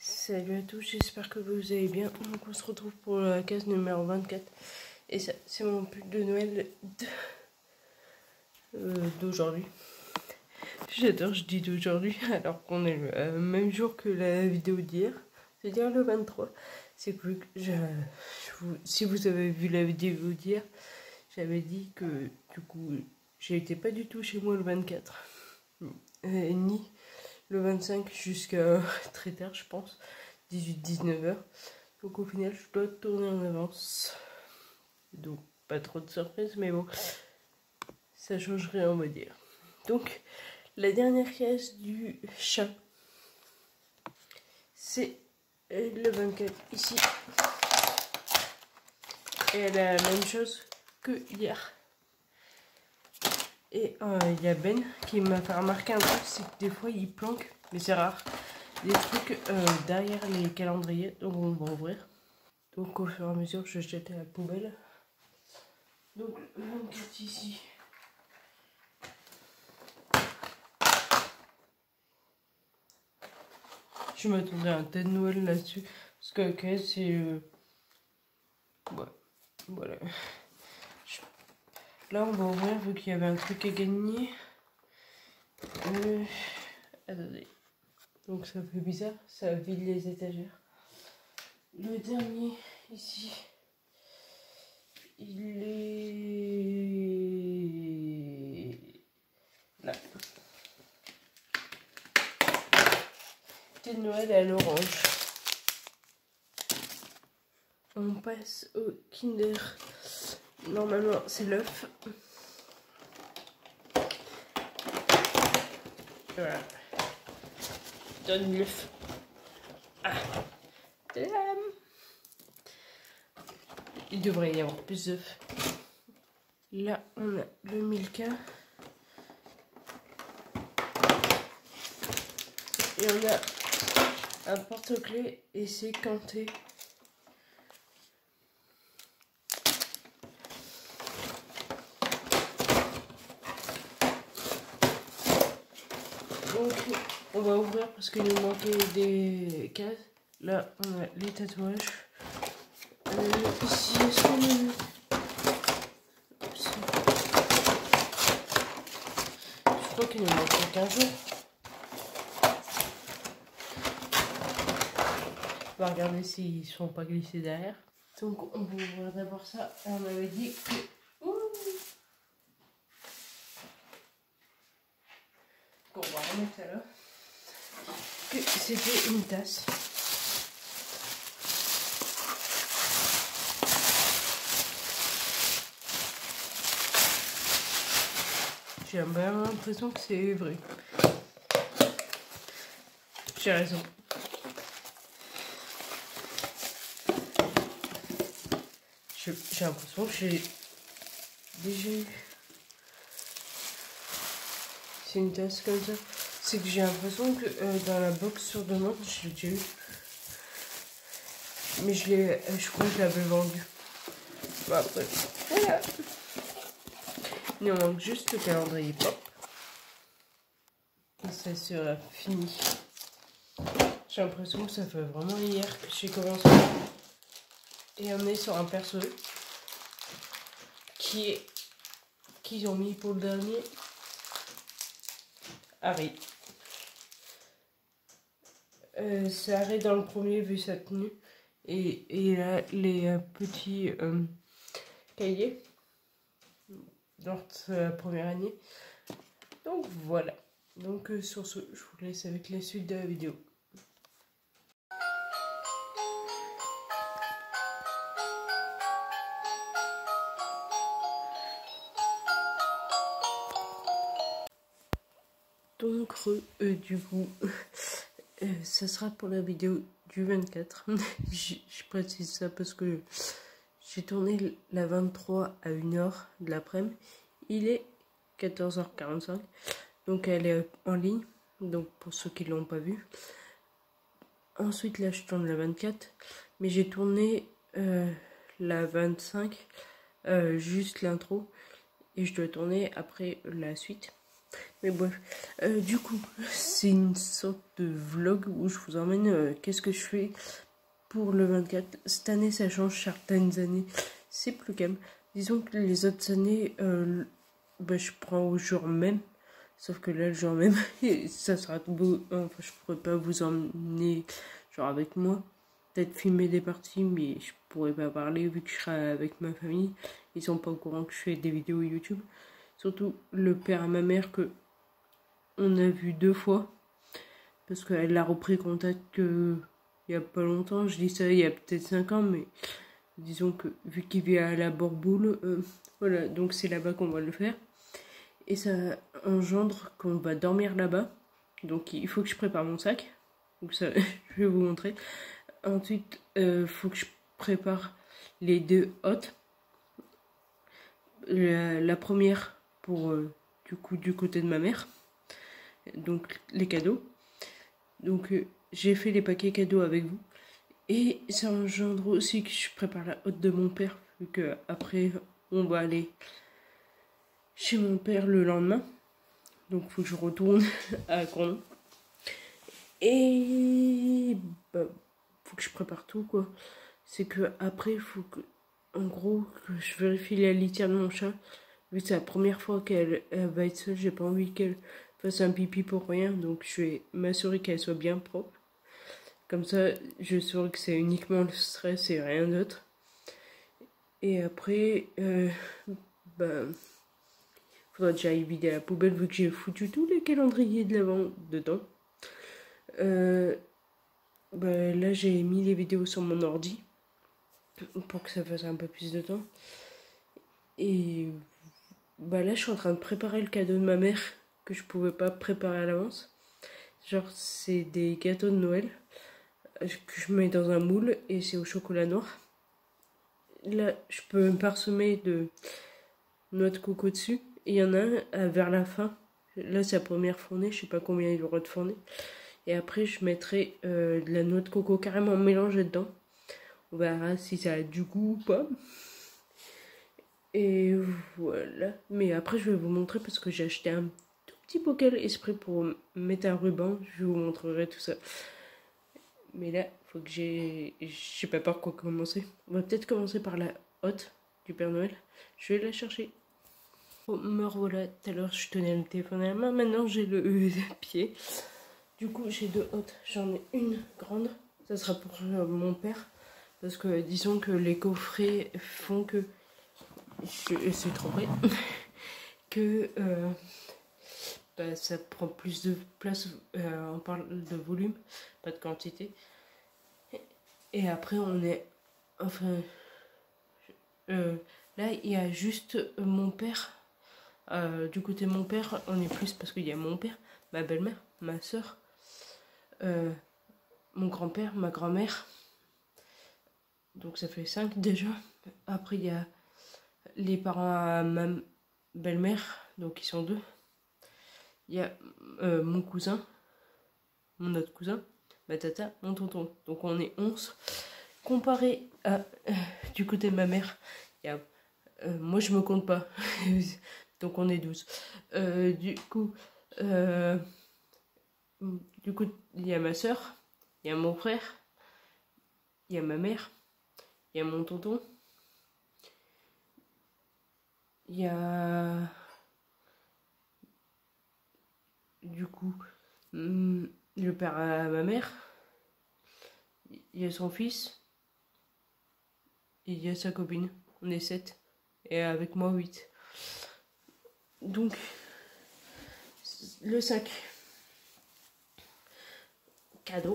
Salut à tous, j'espère que vous allez bien. Donc on se retrouve pour la case numéro 24. Et ça, c'est mon pull de Noël d'aujourd'hui. J'adore, je dis d'aujourd'hui, alors qu'on est le même jour que la vidéo d'hier. C'est-à-dire le 23. C'est que si vous avez vu la vidéo d'hier, j'avais dit que du coup, j'étais pas du tout chez moi le 24. Ni le 25 jusqu'à très tard, je pense. 18-19 heures. Donc au final, je dois tourner en avance. Donc pas trop de surprise, mais bon, ça change rien, on va dire. Donc la dernière case du chat, c'est le 24 ici. Et elle a la même chose que hier. Et il y a Ben qui m'a fait remarquer un truc, c'est que des fois il planque, mais c'est rare, des trucs derrière les calendriers. Donc on va ouvrir. Donc au fur et à mesure, je jette à la poubelle. Donc le 24 ici. Je m'attendais à un thé de Noël là-dessus. Parce que ok, c'est... ouais, voilà. Là on va ouvrir vu qu'il y avait un truc à gagner. Attendez. Donc ça fait bizarre, ça vide les étagères. Le dernier ici, il est là. Thé de Noël à l'orange. On passe au Kinder. Normalement c'est l'œuf. Voilà. Donne l'œuf. Ah. Tadam. Il devrait y avoir plus d'œufs. Là, on a le Milka. Et on a un porte-clés et c'est Kanté. Donc, on va ouvrir parce qu'il nous manquait des cases. Là, on a les tatouages. Ici, est-ce qu'on a... Je crois qu'il nous manque 15 jours. On va regarder s'ils ne sont pas glissés derrière. Donc, on va ouvrir d'abord ça. On avait dit que... qu'on va remettre ça là. Que c'était une tasse. J'ai bien l'impression que c'est vrai. J'ai raison. J'ai l'impression que j'ai déjà eu. C'est une tasse comme ça. C'est que j'ai l'impression que dans la box sur demande, je l'ai déjà eu. Mais je crois que je l'avais vendu. Bon, après, voilà. Il nous manque juste le calendrier pop. Et ça sera fini. J'ai l'impression que ça fait vraiment hier que j'ai commencé. Et on est sur un perso qu'ils ont mis pour le dernier. Harry. C'est Harry dans le premier vu sa tenue. Et là, les petits cahiers dans sa première année. Donc voilà. Donc sur ce, je vous laisse avec la suite de la vidéo. Donc du coup, ça sera pour la vidéo du 24. je précise ça parce que j'ai tourné la 23 à 1h de l'après-midi. Il est 14h45. Donc elle est en ligne. Donc pour ceux qui ne l'ont pas vu. Ensuite là je tourne la 24. Mais j'ai tourné la 25. Juste l'intro. Et je dois tourner après la suite. Mais bref, du coup, c'est une sorte de vlog où je vous emmène qu'est-ce que je fais pour le 24. Cette année, ça change. Certaines années, c'est plus calme. Disons que les autres années, je prends au jour même. Sauf que là, le jour même, ça sera tout beau. Enfin, je pourrais pas vous emmener genre avec moi. Peut-être filmer des parties, mais je pourrais pas parler vu que je serai avec ma famille. Ils sont pas au courant que je fais des vidéos YouTube. Surtout le père à ma mère que on a vu 2 fois. Parce qu'elle a repris contact il y a pas longtemps. Je dis ça il y a peut-être 5 ans, mais disons que vu qu'il vit à la Borboule, voilà, donc c'est là-bas qu'on va le faire. Et ça engendre qu'on va dormir là-bas. Donc il faut que je prépare mon sac. Donc ça, je vais vous montrer. Ensuite, faut que je prépare les 2 hôtes. La première pour du côté de ma mère. Donc les cadeaux. Donc j'ai fait les paquets cadeaux avec vous. Et ça engendre aussi que je prépare la hôte de mon père. Vu que après on va aller chez mon père le lendemain. Donc faut que je retourne à Cournon. Et faut que je prépare tout quoi. C'est que après faut que en gros que je vérifie la litière de mon chat. Vu que c'est la première fois qu'elle va être seule, j'ai pas envie qu'elle fasse un pipi pour rien. Donc je vais m'assurer qu'elle soit bien propre. Comme ça je saurai que c'est uniquement le stress et rien d'autre. Et après faudra déjà y vider la poubelle vu que j'ai foutu tous les calendriers de l'avant dedans. Là j'ai mis les vidéos sur mon ordi pour que ça fasse un peu plus de temps. Et là je suis en train de préparer le cadeau de ma mère que je pouvais pas préparer à l'avance. Genre c'est des gâteaux de Noël que je mets dans un moule et c'est au chocolat noir. Là je peux me parsemer de noix de coco dessus. Et il y en a un vers la fin. Là c'est la première fournée, je sais pas combien il y aura de fournées. Et après je mettrai de la noix de coco carrément mélangée dedans. On verra si ça a du goût ou pas. Et voilà. Mais après je vais vous montrer parce que j'ai acheté un tout petit bocal exprès pour mettre un ruban. Je vous montrerai tout ça. Mais là, faut que je sais pas par quoi commencer. On va peut-être commencer par la hôte du Père Noël. Je vais la chercher. Oh, me revoilà. Tout à l'heure, je tenais le téléphone à la main. Maintenant, j'ai le pied. Du coup, j'ai 2 hôtes. J'en ai une grande. Ça sera pour mon père. Parce que disons que les coffrets font que... Je suis trompée. Que ça prend plus de place. On parle de volume, pas de quantité. Et après, on est... Enfin... là, il y a juste mon père. Du côté de mon père, on est plus parce qu'il y a mon père, ma belle-mère, ma soeur, mon grand-père, ma grand-mère. Donc ça fait 5 déjà. Après il y a les parents à ma belle-mère, donc ils sont 2. Il y a mon cousin, mon autre cousin, ma tata, mon tonton. Donc on est 11. Comparé à du côté de ma mère, il y a, moi je me compte pas. Donc on est 12. Du coup, il y a ma soeur, il y a mon frère, il y a ma mère, il y a mon tonton, il y a du coup le père à ma mère, il y a son fils, et il y a sa copine. On est 7. Et avec moi 8. Donc, le sac cadeau.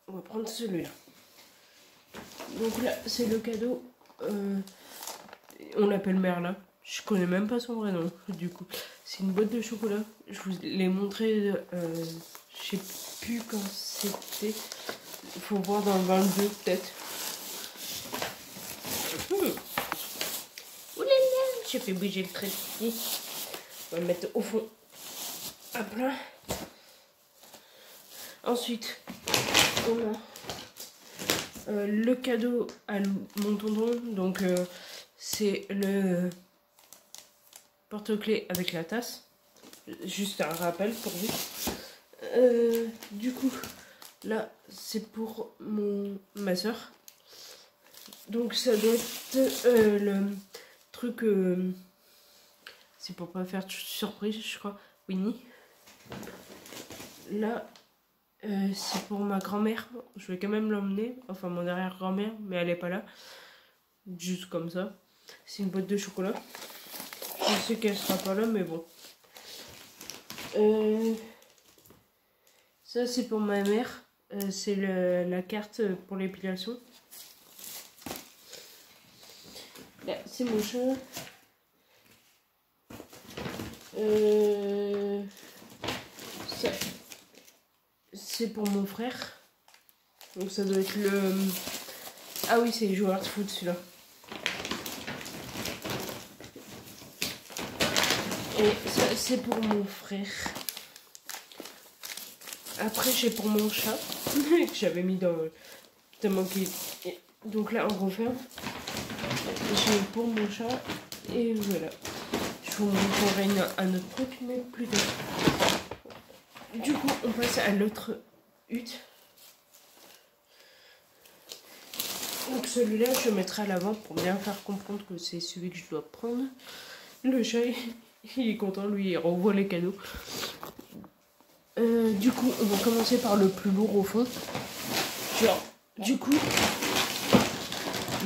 On va prendre celui-là. Donc là, c'est le cadeau. On l'appelle Merlin. Je connais même pas son vrai nom. Du coup, c'est une boîte de chocolat. Je vous l'ai montré. Je sais plus quand c'était. Il faut voir dans le 22 peut-être. Oulala, j'ai fait bouger le trépied. On va le mettre au fond. À plein. Ensuite, on a le cadeau à mon tonton. Donc, c'est le porte-clés avec la tasse. Juste un rappel pour vous. Du coup, là, c'est pour ma soeur. Donc ça doit être le truc... c'est pour pas faire de surprise, je crois. Winnie. Là, c'est pour ma grand-mère. Je vais quand même l'emmener. Enfin, mon arrière-grand-mère, mais elle est pas là. Juste comme ça. C'est une boîte de chocolat. Je sais qu'elle sera pas là, mais bon. Ça, c'est pour ma mère. C'est la carte pour l'épilation. Là, c'est mon chat. Ça, c'est pour mon frère. Donc ça doit être le... Ah oui, c'est les joueurs de foot, celui-là. Et ça, c'est pour mon frère. Après, j'ai pour mon chat. Que j'avais mis dans mon kit. Donc là, on referme. J'ai pour mon chat. Et voilà. Je vous montrerai un autre truc, mais plus tard. Du coup, on passe à l'autre hutte. Donc celui-là, je le mettrai à l'avant pour bien faire comprendre que c'est celui que je dois prendre. Le chat, il est content, lui, il revoit les cadeaux. Du coup, on va commencer par le plus lourd au fond. Genre, du coup,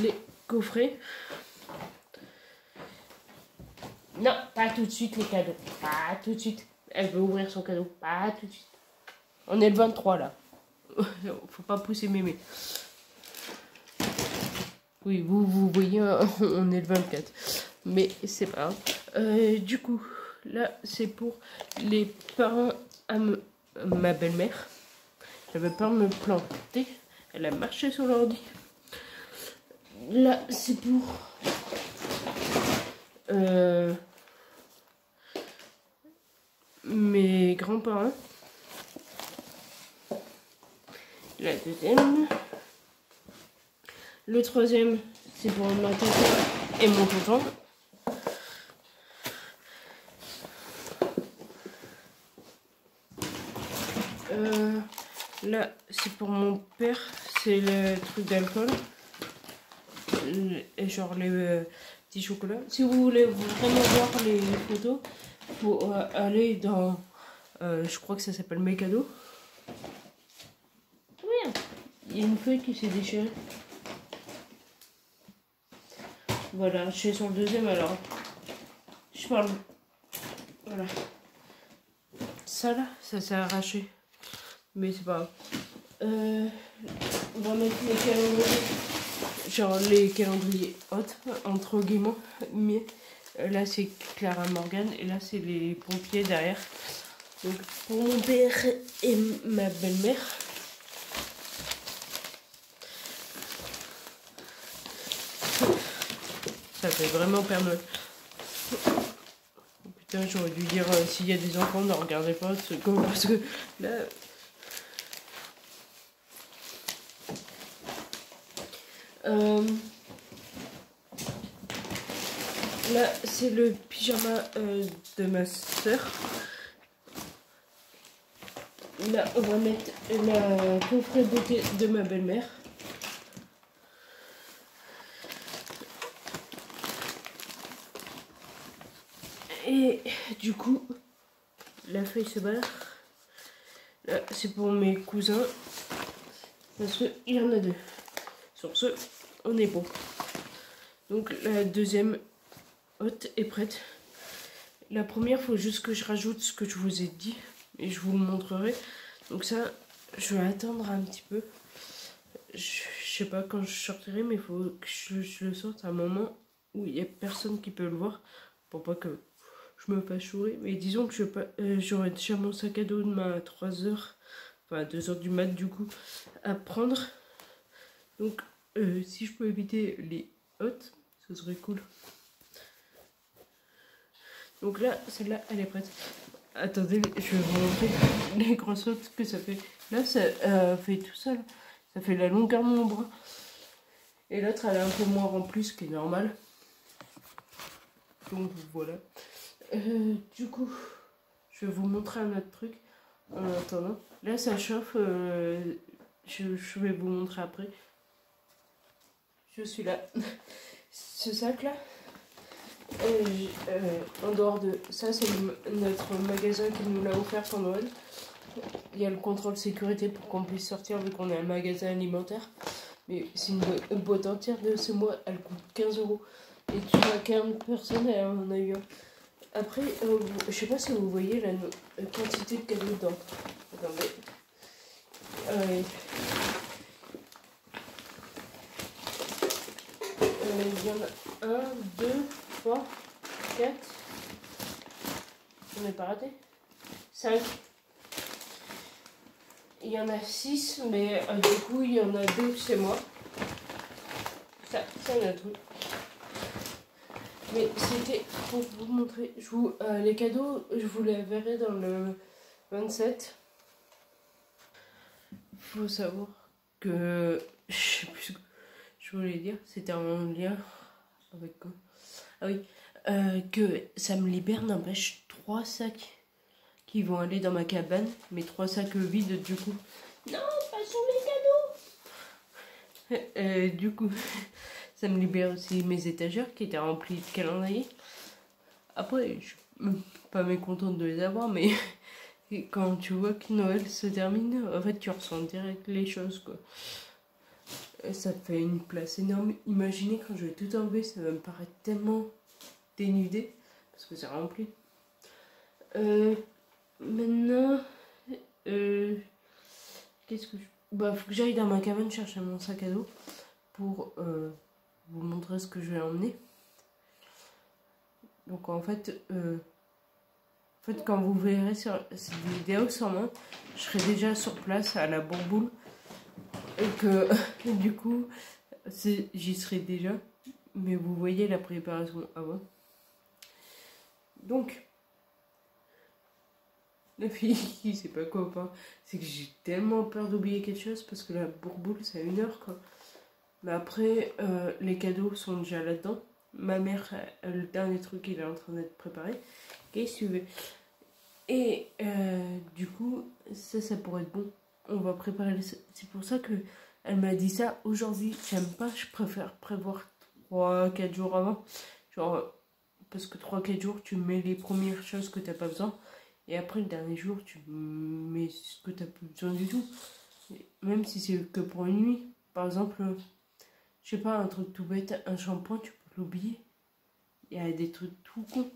les coffrets. Non, pas tout de suite les cadeaux. Pas tout de suite. Elle veut ouvrir son cadeau. Pas tout de suite. On est le 23 là. Faut pas pousser mémé. Oui, vous voyez, on est le 24. Mais c'est pas grave. Du coup, là, c'est pour les parents à ma belle-mère. Elle avait peur de me planter. Elle a marché sur l'ordi. Là, c'est pour... mes grands-parents. La deuxième. Le troisième, c'est pour ma tante et mon tonton. Là, c'est pour mon père. C'est le truc d'alcool. Et genre les petits chocolats. Si vous voulez vraiment voir les photos, faut aller dans... je crois que ça s'appelle Mes cadeaux. Merde, il y a une feuille qui s'est déchirée. Voilà, je suis sur le deuxième alors. Je parle. Voilà. Ça là, ça s'est arraché. Mais c'est pas grave. On va mettre les calendriers. Genre les calendriers hautes, entre guillemets. Mais là c'est Clara Morgan et là c'est les pompiers derrière. Donc pour mon père et ma belle-mère. Ça fait vraiment Père Noël. Putain, j'aurais dû dire s'il y a des enfants, ne regardez pas ce con parce que là. Là, c'est le pyjama de ma soeur. Là, on va mettre la coffret beauté de ma belle-mère. Et du coup, la feuille se barre. Là, c'est pour mes cousins. Parce qu'il y en a deux. Sur ce, on est bon. Donc, la deuxième hotte est prête. La première, il faut juste que je rajoute ce que je vous ai dit. Et je vous le montrerai. Donc ça, je vais attendre un petit peu. Je sais pas quand je sortirai, mais il faut que je le sorte à un moment où il n'y a personne qui peut le voir. Pour pas que je me fasse chourer. Mais disons que j'aurai déjà mon sac à dos demain à 3h. Enfin, à 2h du mat du coup, à prendre. Donc, si je peux éviter les hottes, ce serait cool. Donc là, celle-là, elle est prête. Attendez, je vais vous montrer les grosses hottes que ça fait. Là, ça fait tout seul. Ça fait la longueur de mon bras. Et l'autre, elle est un peu moins remplie, ce qui est normal. Donc voilà. Du coup, je vais vous montrer un autre truc en attendant. Là, ça chauffe. Je vais vous montrer après. Je suis là. Ce sac-là, en dehors de ça, c'est notre magasin qui nous l'a offert pour Noël. Il y a le contrôle sécurité pour qu'on puisse sortir vu qu'on est un magasin alimentaire. Mais c'est une boîte entière de ce mois, elle coûte 15 €. Et tu vois, 40 personnes, elle en a eu un. Après, je sais pas si vous voyez la quantité de cadeaux dedans. Attendez. Il y en a 1, 2, 3, 4. On n'est pas raté. 5. Il y en a 6, mais du coup, il y en a 2 chez moi. Ça, c'est un truc. Mais c'était pour vous montrer. Les cadeaux, je vous les verrai dans le 27. Faut savoir que je sais plus ce que je voulais dire. C'était en lien avec quoi? Ah oui, que ça me libère, n'empêche 3 sacs qui vont aller dans ma cabane, mais 3 sacs vides du coup. Non, pas sur les cadeaux. Du coup, ça me libère aussi mes étagères qui étaient remplies de calendriers. Après, je suis pas mécontente de les avoir, mais quand tu vois que Noël se termine, en fait, tu ressens direct les choses, quoi. Et ça te fait une place énorme. Imaginez quand je vais tout enlever, ça va me paraître tellement dénudé, parce que c'est rempli. Maintenant, qu'est-ce que je... Bah, faut que j'aille dans ma cabane chercher mon sac à dos pour vous montrer ce que je vais emmener. Donc en fait, quand vous verrez sur cette vidéo sur moi, je serai déjà sur place à la Bourboule. Et que du coup, j'y serai déjà. Mais vous voyez la préparation avant. Donc, la fille qui sait pas quoi pas, c'est que j'ai tellement peur d'oublier quelque chose parce que la Bourboule c'est à 1 heure quoi. Mais après, les cadeaux sont déjà là-dedans. Ma mère, le dernier truc, il est en train d'être préparé. Qu'est-ce que tu veux? Et du coup, ça pourrait être bon. On va préparer les... C'est pour ça que elle m'a dit ça aujourd'hui. J'aime pas, je préfère prévoir 3-4 jours avant. Genre, parce que 3-4 jours, tu mets les premières choses que t'as pas besoin. Et après, le dernier jour, tu mets ce que t'as plus besoin du tout. Même si c'est que pour une nuit. Par exemple, je sais pas, un truc tout bête, un shampoing, tu peux l'oublier. Il y a des trucs tout cons.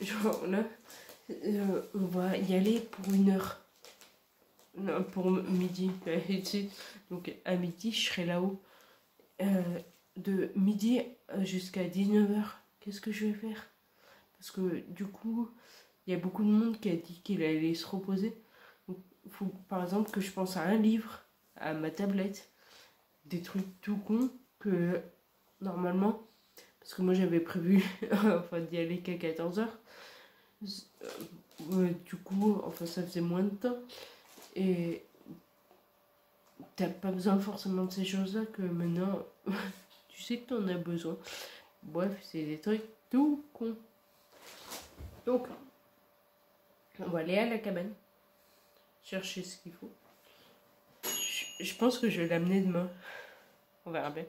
Genre là, on va y aller pour 1 heure. Non, pour midi. Donc à midi, je serai là-haut. De midi jusqu'à 19 h. Qu'est-ce que je vais faire? Parce que du coup, il y a beaucoup de monde qui a dit qu'il allait se reposer. Donc, il faut par exemple que je pense à un livre, à ma tablette, des trucs tout cons que normalement, parce que moi j'avais prévu enfin, d'y aller qu'à 14 h. Du coup, enfin ça faisait moins de temps. Et t'as pas besoin forcément de ces choses-là que maintenant, tu sais que t'en as besoin. Bref, c'est des trucs tout cons. Donc, on va aller à la cabane, chercher ce qu'il faut. Je pense que je vais l'amener demain. On verra bien.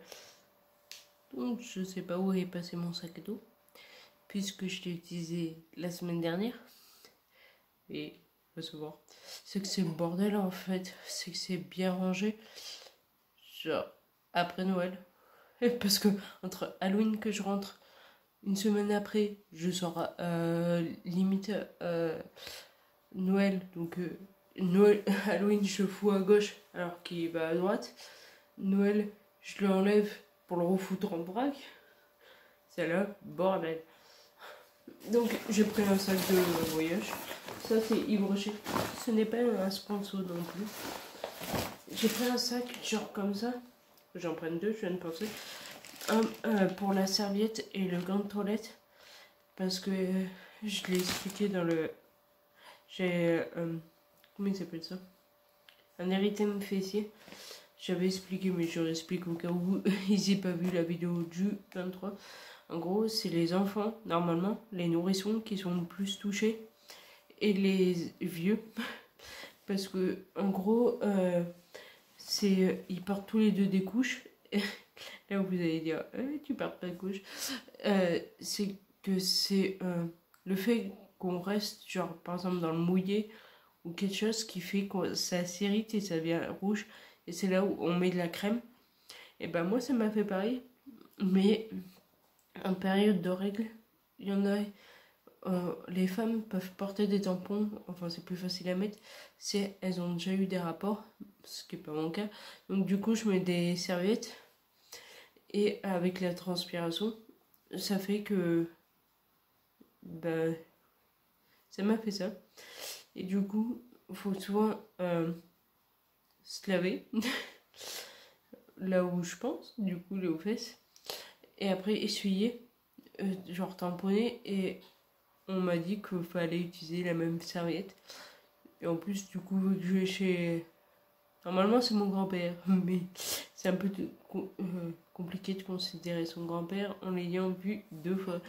Donc, je sais pas où est passé mon sac à dos, puisque je l'ai utilisé la semaine dernière. Et on va se voir. C'est que c'est le bordel en fait. C'est que c'est bien rangé. Genre, après Noël. Parce que entre Halloween que je rentre, une semaine après, je sors limite Noël. Donc Noël, Halloween, je le fous à gauche alors qu'il va à droite. Noël, je l'enlève pour le refoutre en vrac. C'est là, bordel. Donc j'ai pris un sac de voyage. Ça c'est Yves Rocher. Ce n'est pas un sponsor non plus. J'ai pris un sac genre comme ça. J'en prenne 2, je viens de penser. Un pour la serviette et le gant de toilette. Parce que je l'ai expliqué dans le... J'ai... comment il s'appelle ça? Un érythème fessier. J'avais expliqué, mais je réexplique au cas où ils n'aient pas vu la vidéo du 23. En gros, c'est les enfants, normalement, les nourrissons qui sont le plus touchés. et les vieux. Parce que, en gros, ils portent tous les deux des couches. Là où vous allez dire, tu portes pas de couche. C'est que c'est le fait qu'on reste, genre, par exemple, dans le mouillé ou quelque chose qui fait que ça s'irrite et ça devient rouge. Et c'est là où on met de la crème. Et ben moi, ça m'a fait pareil. Mais en période de règles, il y en a... les femmes peuvent porter des tampons, enfin c'est plus facile à mettre si elles ont déjà eu des rapports, ce qui n'est pas mon cas. Donc du coup je mets des serviettes et avec la transpiration, ça fait que bah, ça m'a fait ça. Et du coup, il faut souvent se laver là où je pense, du coup les aux fesses, et après essuyer, genre tamponner, et on m'a dit qu'il fallait utiliser la même serviette. Et en plus, du coup, vu que je vais chez... Normalement, c'est mon grand-père, mais c'est un peu compliqué de considérer son grand-père en l'ayant vu 2 fois.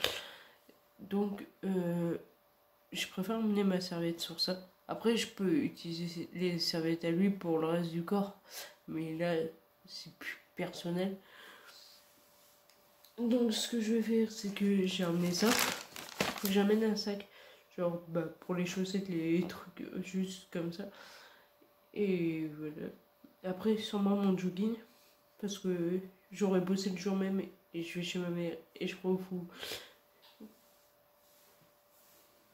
Donc, je préfère emmener ma serviette sur ça. Après, je peux utiliser les serviettes à lui pour le reste du corps, mais là, c'est plus personnel. Donc, ce que je vais faire, c'est que j'ai emmené ça. J'amène un sac, genre pour les chaussettes, les trucs juste comme ça. Et voilà. Après, sûrement mon jogging, parce que j'aurais bossé le jour même et je vais chez ma mère et je crois au fou.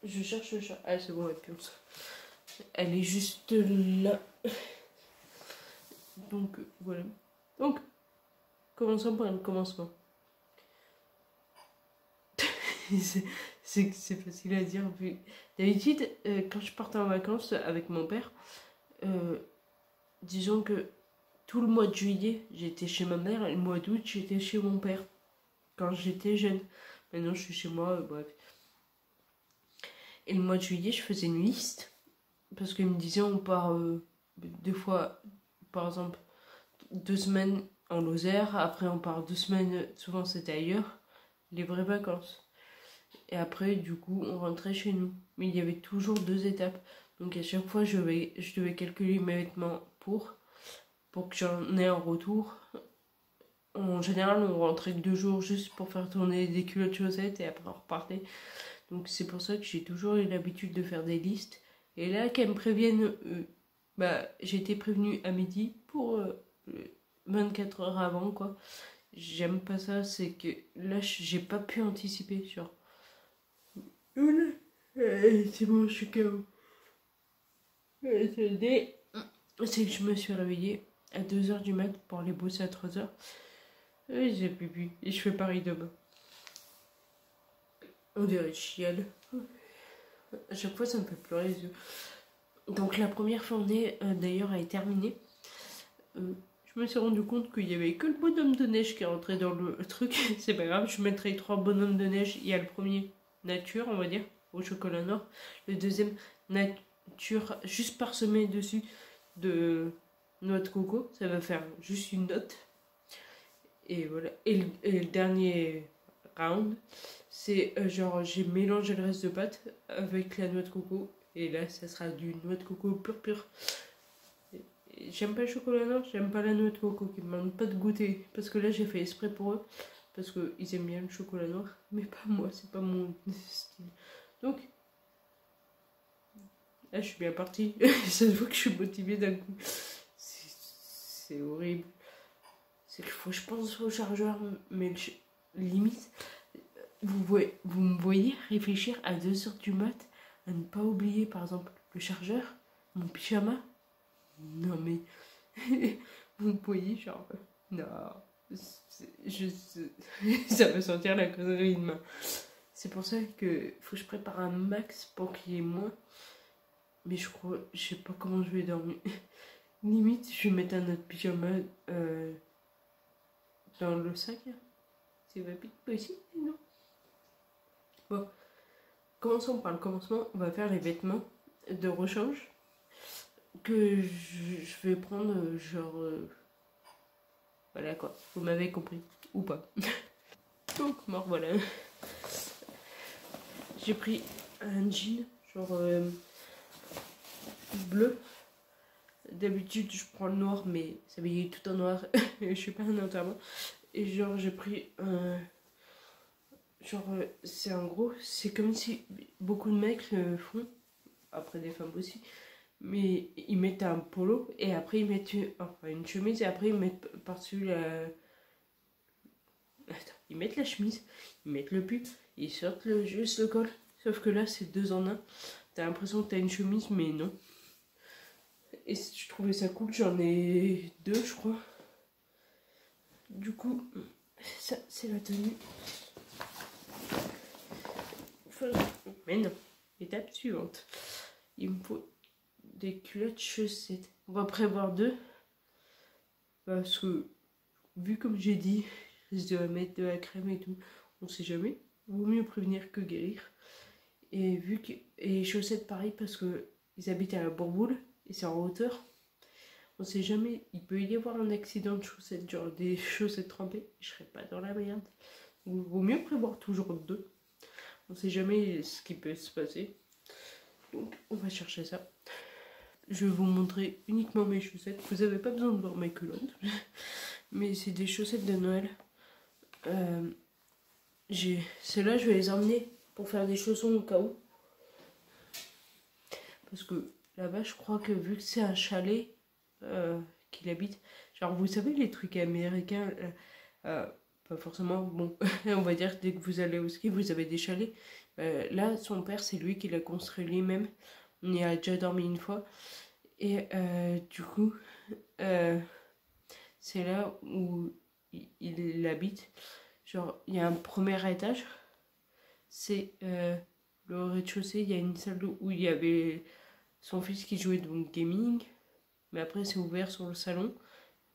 Je cherche le chat. Ah, c'est bon, elle pionce. Elle est juste là. Donc, voilà. Donc, commençons par le commencement. C'est facile à dire. D'habitude, quand je partais en vacances avec mon père, disons que tout le mois de juillet, j'étais chez ma mère et le mois d'août, j'étais chez mon père. Quand j'étais jeune. Maintenant, je suis chez moi, bref. Et le mois de juillet, je faisais une liste. Parce qu'il me disait, on part 2 fois, par exemple, 2 semaines en Lozère. Après, on part 2 semaines, souvent c'était ailleurs. Les vraies vacances. Et après, du coup, on rentrait chez nous. Mais il y avait toujours 2 étapes. Donc à chaque fois, je devais calculer mes vêtements pour que j'en ai en retour. En général, on rentrait que 2 jours juste pour faire tourner des culottes chaussettes et après on repartait. Donc c'est pour ça que j'ai toujours eu l'habitude de faire des listes. Et là, qu'elles me préviennent, j'ai été prévenue à midi pour 24 heures avant, quoi. J'aime pas ça, c'est que là, j'ai pas pu anticiper, genre. C'est bon, je suis KO. C'est que je me suis réveillée à 2h du mat pour aller bosser à 3h. Et j'ai pipi. Et je fais pareil demain. On dirait chial. À chaque fois, ça me fait pleurer les yeux. Donc la première journée, d'ailleurs, est terminée. Je me suis rendu compte qu'il n'y avait que le bonhomme de neige qui est rentré dans le truc. C'est pas grave, je mettrai 3 bonhommes de neige. Il y a le premier, nature, on va dire, au chocolat noir. Le deuxième, nature, juste parsemé dessus de noix de coco. Ça va faire juste une note. Et voilà. Et le dernier round, c'est genre j'ai mélangé le reste de pâte avec la noix de coco. Et là, ça sera du noix de coco pur. J'aime pas le chocolat noir, j'aime pas la noix de coco qui me demande pas de goûter. Parce que là, j'ai fait exprès pour eux. Parce qu'ils aiment bien le chocolat noir. Mais pas moi, c'est pas mon style. Donc, là, je suis bien partie. Ça se voit que je suis motivée d'un coup. C'est horrible. C'est qu'il faut que je pense au chargeur. Mais limite, vous me voyez réfléchir à 2h du mat à ne pas oublier, par exemple, le chargeur, mon pyjama. Non mais, vous voyez, genre, non, ça va sentir la connerie demain. C'est pour ça que faut que je prépare un max pour qu'il y ait moins. Mais je sais pas comment je vais dormir. Limite, je vais mettre un autre pyjama dans le sac. C'est pas possible, non? Bon, commençons par le commencement. On va faire les vêtements de rechange que je vais prendre, genre... voilà quoi, vous m'avez compris, ou pas. Donc, voilà. J'ai pris un jean, genre bleu. D'habitude, je prends le noir, mais s'habiller tout en noir, je suis pas un enterrement. Et genre, j'ai pris un. Genre, c'est en gros, c'est comme si beaucoup de mecs le font, après des femmes aussi, mais ils mettent un polo et après ils mettent une chemise et après ils mettent par-dessus la. Attends, ils mettent la chemise, ils mettent le pull, ils sortent juste le col. Sauf que là, c'est 2 en 1. T'as l'impression que t'as une chemise, mais non. Et je trouvais ça cool, j'en ai 2, je crois. Du coup, ça, c'est la tenue. Mais non, étape suivante. Il me faut des culottes chaussettes. On va prévoir 2. Parce que, vu comme j'ai dit, je dois mettre de la crème et tout, on sait jamais. Vaut mieux prévenir que guérir. Et vu que. Et chaussettes pareil parce que ils habitent à la Bourboule et c'est en hauteur. On sait jamais, il peut y avoir un accident de chaussettes, genre des chaussettes trempées, je serais pas dans la merde. Donc, vaut mieux prévoir toujours 2. On sait jamais ce qui peut se passer. Donc on va chercher ça. Je vais vous montrer uniquement mes chaussettes. Vous n'avez pas besoin de voir mes culottes. Mais c'est des chaussettes de Noël. Celles-là, je vais les emmener pour faire des chaussons au cas où. Parce que là-bas, je crois que vu que c'est un chalet qu'il habite, genre vous savez les trucs américains, pas forcément, bon, on va dire dès que vous allez au ski, vous avez des chalets. Là, son père, c'est lui qui l'a construit lui-même. On y a déjà dormi une fois. Et du coup, c'est là où il habite. Genre, il y a un premier étage. C'est le rez-de-chaussée. Il y a une salle où il y avait son fils qui jouait donc gaming. Mais après, c'est ouvert sur le salon.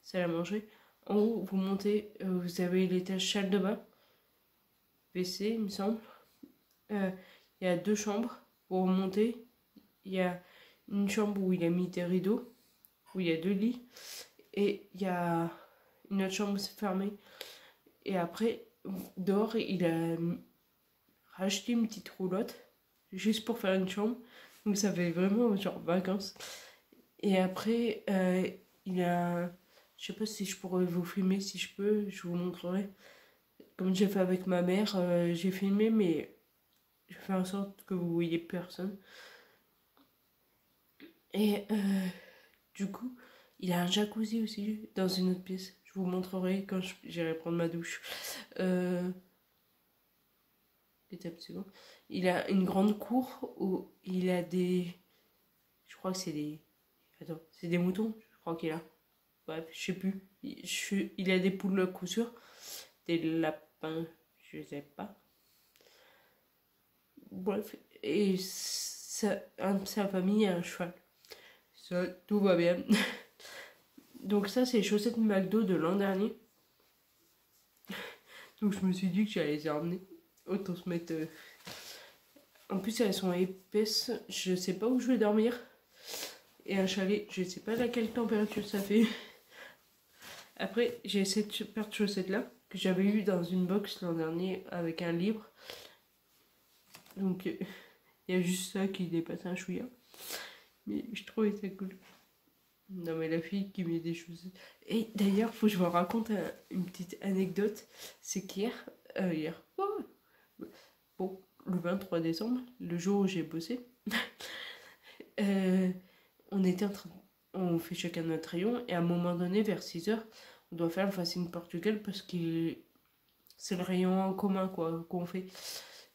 Salle à manger. En haut, vous montez, vous avez l'étage salle de bain. WC, il me semble. Il y a 2 chambres. Pour monter, il y a une chambre où il a mis des rideaux, où il y a 2 lits. Et il y a une autre chambre fermée. Et après, dehors, il a racheté une petite roulotte, juste pour faire une chambre. Donc ça fait vraiment genre vacances. Et après, il a... Je sais pas si je pourrais vous filmer, si je peux, je vous montrerai. Comme j'ai fait avec ma mère, j'ai filmé, mais je fais en sorte que vous voyez personne. Et du coup, il a un jacuzzi aussi dans une autre pièce. Je vous montrerai quand j'irai prendre ma douche. L'étape suivante. Il a une grande cour où il a des... Je crois que c'est des... Attends, c'est des moutons, je crois qu'il a. Bref, je sais plus. Il a des poules à coup sûr. Des lapins, je sais pas. Bref, et sa famille a un cheval. Ça, tout va bien. Donc ça, c'est les chaussettes McDo de l'an dernier. Donc je me suis dit que j'allais les emmener. Autant se mettre... En plus, elles sont épaisses. Je sais pas où je vais dormir. Et un chalet, je sais pas à quelle température ça fait. Après, j'ai cette paire de chaussettes là que j'avais eu dans une box l'an dernier avec un livre. Donc il y a juste ça qui dépasse un chouïa. Mais je trouvais ça cool. Non mais la fille qui met des chaussettes. Et d'ailleurs, faut que je vous raconte une petite anecdote. C'est qu'hier, bon, le 23 décembre, le jour où j'ai bossé, on était en train, on fait chacun notre rayon et à un moment donné, vers 6h, on doit faire le Facing Portugal parce que c'est le rayon en commun quoi qu'on fait.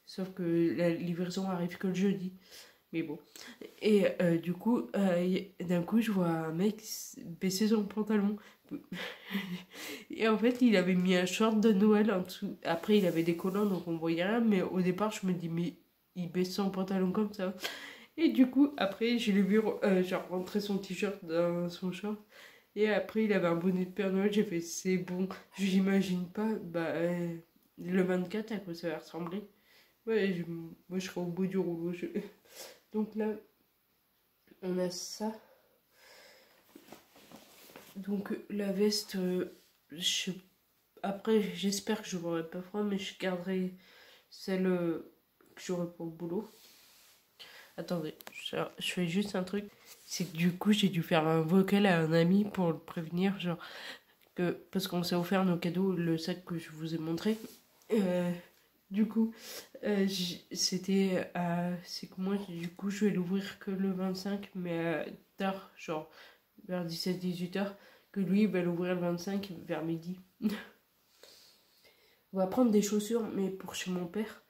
Sauf que la livraison arrive que le jeudi. Mais bon. Et du coup, d'un coup, je vois un mec baisser son pantalon. Et en fait, il avait mis un short de Noël en dessous. Après, il avait des collants, donc on voyait rien. Mais au départ, je me dis, mais il baisse son pantalon comme ça. Et du coup, après, je l'ai vu genre rentrer son t-shirt dans son short. Et après, il avait un bonnet de Père Noël. J'ai fait, c'est bon. J'imagine pas, le 24, à quoi ça va ressembler. Ouais, moi, je serai au bout du rouleau. Donc là, on a ça. Donc la veste, après j'espère que je n'aurai pas froid, mais je garderai celle que j'aurai pour le boulot. Attendez, je fais juste un truc. C'est que du coup, j'ai dû faire un vocal à un ami pour le prévenir, genre, que, parce qu'on s'est offert nos cadeaux, le sac que je vous ai montré. Du coup, c'était c'est que moi, du coup, je vais l'ouvrir que le 25, mais tard, genre vers 17-18 heures, que lui, il va l'ouvrir le 25 vers midi. On va prendre des chaussures, mais pour chez mon père.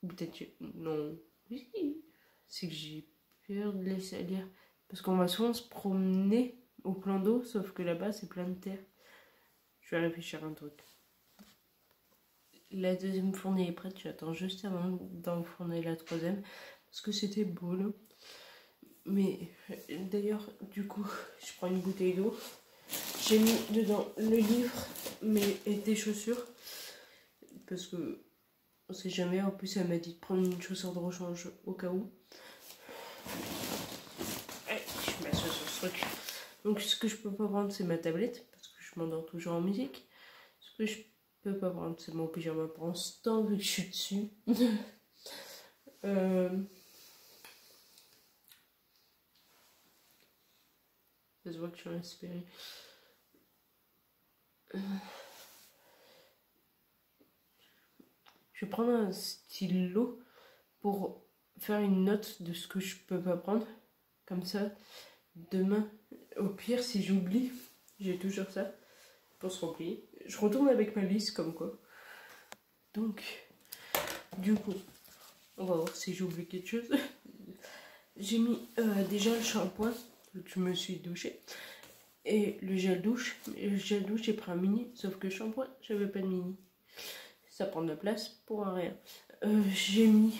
Peut-être, non, oui, c'est que j'ai peur de les salir. Parce qu'on va souvent se promener au plan d'eau, sauf que là-bas, c'est plein de terre. Je vais réfléchir à un truc. La deuxième fournée est prête, j'attends juste avant d'enfourner la troisième. Parce que c'était beau là. Mais d'ailleurs, du coup, je prends une bouteille d'eau. J'ai mis dedans le livre et des chaussures. Parce que on sait jamais. En plus, elle m'a dit de prendre une chaussure de rechange au cas où. Allez, je m'assois sur ce truc. Donc, ce que je peux pas prendre, c'est ma tablette. Parce que je m'endors toujours en musique. Ce que je peux pas prendre, c'est mon pyjama pour l'instant, vu que je suis dessus. Ça se voit que je suis inspirée. Je vais prendre un stylo pour faire une note de ce que je peux pas prendre. Comme ça, demain, au pire, si j'oublie, j'ai toujours ça pour se remplir. Je retourne avec ma liste comme quoi. Donc, du coup, on va voir si j'oublie quelque chose. J'ai mis déjà le shampoing, que je me suis douché. Et le gel douche. Et le gel douche, j'ai pris un mini, sauf que le shampoing, j'avais pas de mini. Ça prend de la place pour un rien. J'ai mis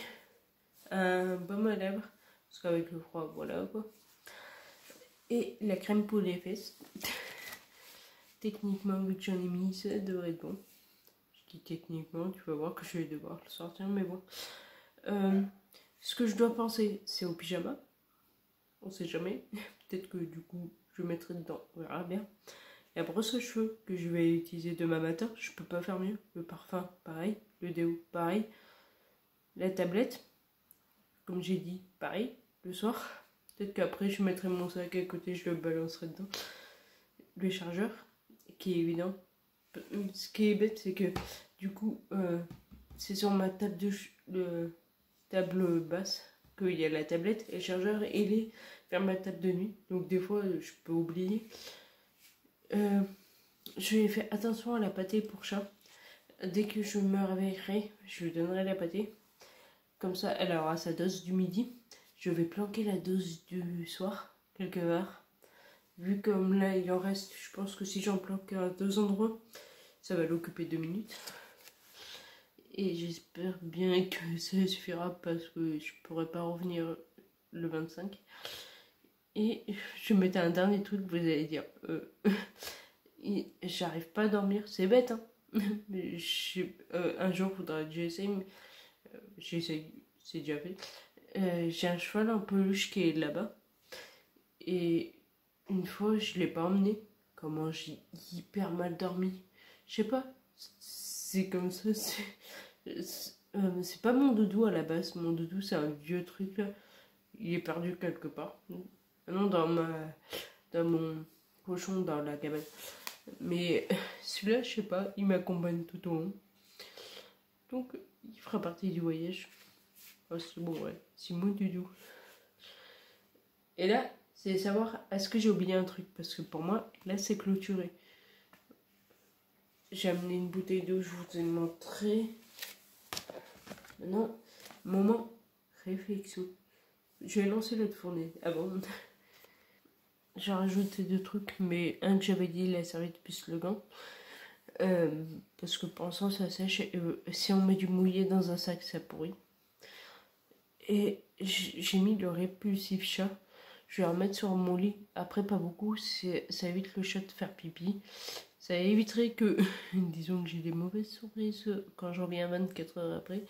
un baume à lèvres, parce qu'avec le froid, voilà quoi. Et la crème pour les fesses. Techniquement, vu que j'en ai mis, ça devrait être bon. Je dis techniquement, tu vas voir que je vais devoir le sortir, mais bon. Ce que je dois penser, c'est au pyjama. On sait jamais. Peut-être que du coup, je mettrai dedans. On verra bien. La brosse à cheveux que je vais utiliser demain matin, je peux pas faire mieux. Le parfum, pareil. Le déo, pareil. La tablette, comme j'ai dit, pareil. Le soir. Peut-être qu'après, je mettrai mon sac à côté, je le balancerai dedans. Le chargeur, qui est évident. Ce qui est bête, c'est que du coup, c'est sur ma table basse qu'il y a la tablette et le chargeur, il est vers ma table de nuit. Donc des fois, je peux oublier. Je vais faire attention à la pâtée pour chat. Dès que je me réveillerai, je lui donnerai la pâtée. Comme ça, elle aura sa dose du midi. Je vais planquer la dose du soir, quelque part. Vu comme là, il en reste, je pense que si j'en planque à 2 endroits, ça va l'occuper 2 minutes. Et j'espère bien que ça suffira parce que je pourrais pas revenir le 25. Et je mettais un dernier truc, vous allez dire, j'arrive pas à dormir, c'est bête, hein. Mais un jour, faudra que j'essaye, mais j'essaye, c'est déjà fait. J'ai un cheval en peluche qui est là-bas. Et une fois, je l'ai pas emmené. Comment j'ai hyper mal dormi. Je sais pas, c'est comme ça, c'est pas mon doudou à la base. Mon doudou, c'est un vieux truc là. Il est perdu quelque part. Non, dans mon cochon, dans la cabane. Mais celui-là, je sais pas, il m'accompagne tout au long. Donc, il fera partie du voyage. Oh, c'est bon, ouais. C'est mon doudou. Et là, c'est savoir, est-ce que j'ai oublié un truc? Parce que pour moi, là, c'est clôturé. J'ai amené une bouteille d'eau, je vous ai montré. Maintenant, moment réflexion. Je vais lancer l'autre fournée avant. J'ai rajouté 2 trucs, mais un que j'avais dit, la serviette plus le gant. Parce que pour l'instant, ça sèche. Si on met du mouillé dans un sac, ça pourrit. Et j'ai mis le répulsif chat. Je vais en mettre sur mon lit. Après, pas beaucoup. Ça évite le chat de faire pipi. Ça éviterait que, disons que j'ai des mauvaises surprises quand je reviens 24 heures après.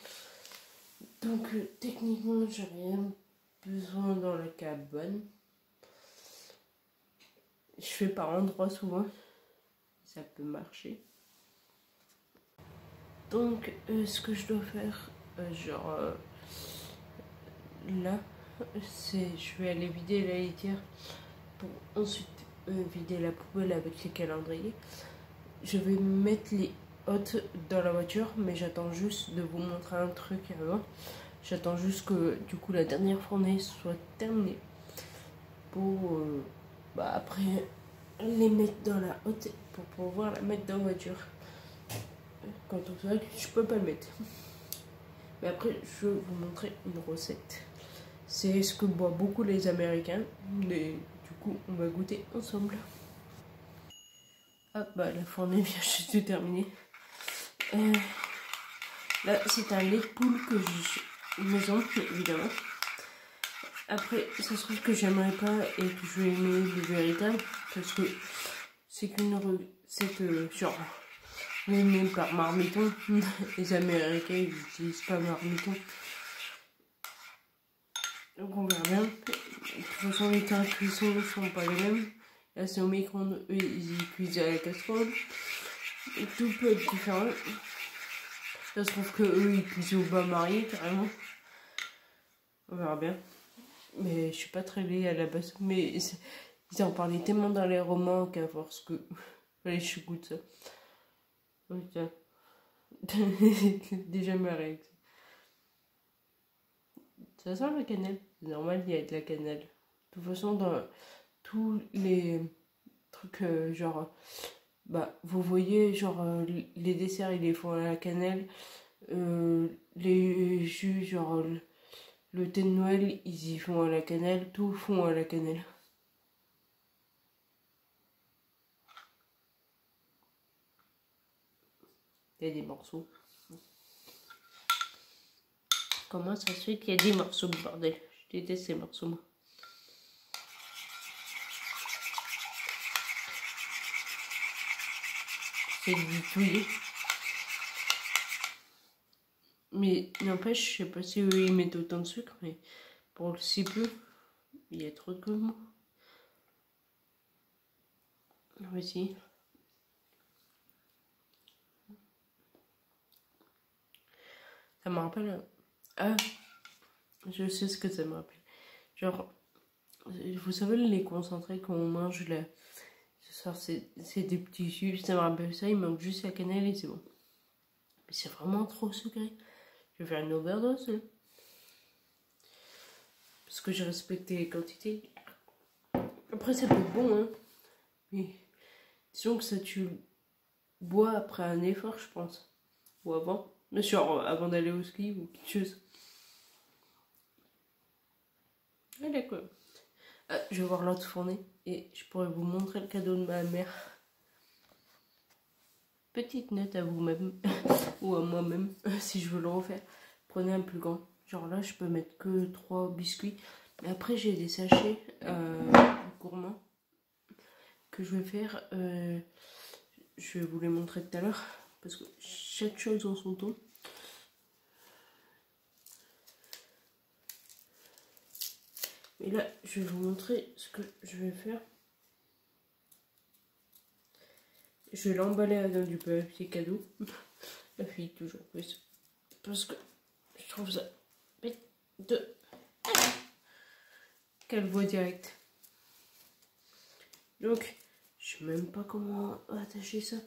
Donc, techniquement, j'ai rien besoin dans la cabane. Je fais par endroits souvent. Ça peut marcher. Donc, ce que je dois faire, là, je vais aller vider la litière pour ensuite vider la poubelle avec les calendriers. Je vais mettre les hôtes dans la voiture, mais j'attends juste de vous montrer un truc avant. J'attends juste que du coup la dernière fournée soit terminée pour après les mettre dans la hotte pour pouvoir la mettre dans la voiture. Quand on sait que je peux pas le mettre. Mais après, je vais vous montrer une recette. C'est ce que boivent beaucoup les Américains. Et du coup, on va goûter ensemble. Ah bah la fournée vient juste de terminer. Là, c'est un lait de poule que j'ai maison, évidemment. Après, ça se trouve que j'aimerais pas et que je vais aimer le véritable. Parce que c'est qu'une recette genre aimée par Marmiton. Les Américains, ils n'utilisent pas Marmiton. Donc on verra bien. De toute façon, les temps de cuisson ne sont pas les mêmes. Là, c'est au micro-ondes, eux, ils y cuisent à la casserole. Et tout peut être différent. Ça se trouve que eux, ils cuisent au bain-marie, carrément. On verra bien. Mais je suis pas très laid à la base. Mais ils en parlaient tellement dans les romans qu'à force que... Allez, je goûte ça. Oh, tiens. Déjà ma réaction. Ça sent la cannelle. C'est normal, il y a de la cannelle. De toute façon, dans tous les trucs genre... Bah, vous voyez, genre, les desserts, ils les font à la cannelle. Les jus, genre, le thé de Noël, ils y font à la cannelle. Tout font à la cannelle. Il y a des morceaux. Comment ça se fait qu'il y a des morceaux, bordel? Je déteste ces morceaux, moi. C'est du touillet. Mais n'empêche, je sais pas si eux ils mettent autant de sucre, mais pour le si peu, il y a trop de goût. Voici. Ça me rappelle. Ah, je sais ce que ça me rappelle. Genre, vous savez, les concentrés qu'on mange là, ce soir, c'est des petits jus. Ça me rappelle ça, il manque juste la cannelle et c'est bon. Mais c'est vraiment trop sucré. Je vais faire une overdose. Hein. Parce que j'ai respecté les quantités. Après, ça peut être bon, hein. Mais disons que ça tu bois après un effort, je pense. Ou avant. Mais genre, avant d'aller au ski ou quelque chose. Ah, d'accord. Je vais voir l'autre fournée et je pourrais vous montrer le cadeau de ma mère. Petite note à vous-même ou à moi-même si je veux le refaire. Prenez un plus grand. Genre là, je peux mettre que 3 biscuits. Mais après, j'ai des sachets gourmands que je vais faire. Je vais vous les montrer tout à l'heure parce que chaque chose en son temps. Et là, je vais vous montrer ce que je vais faire. Je vais l'emballer dans du papier cadeau. La fille, toujours plus. Parce que je trouve ça bête de... Qu'elle voit direct. Donc, je sais même pas comment attacher ça.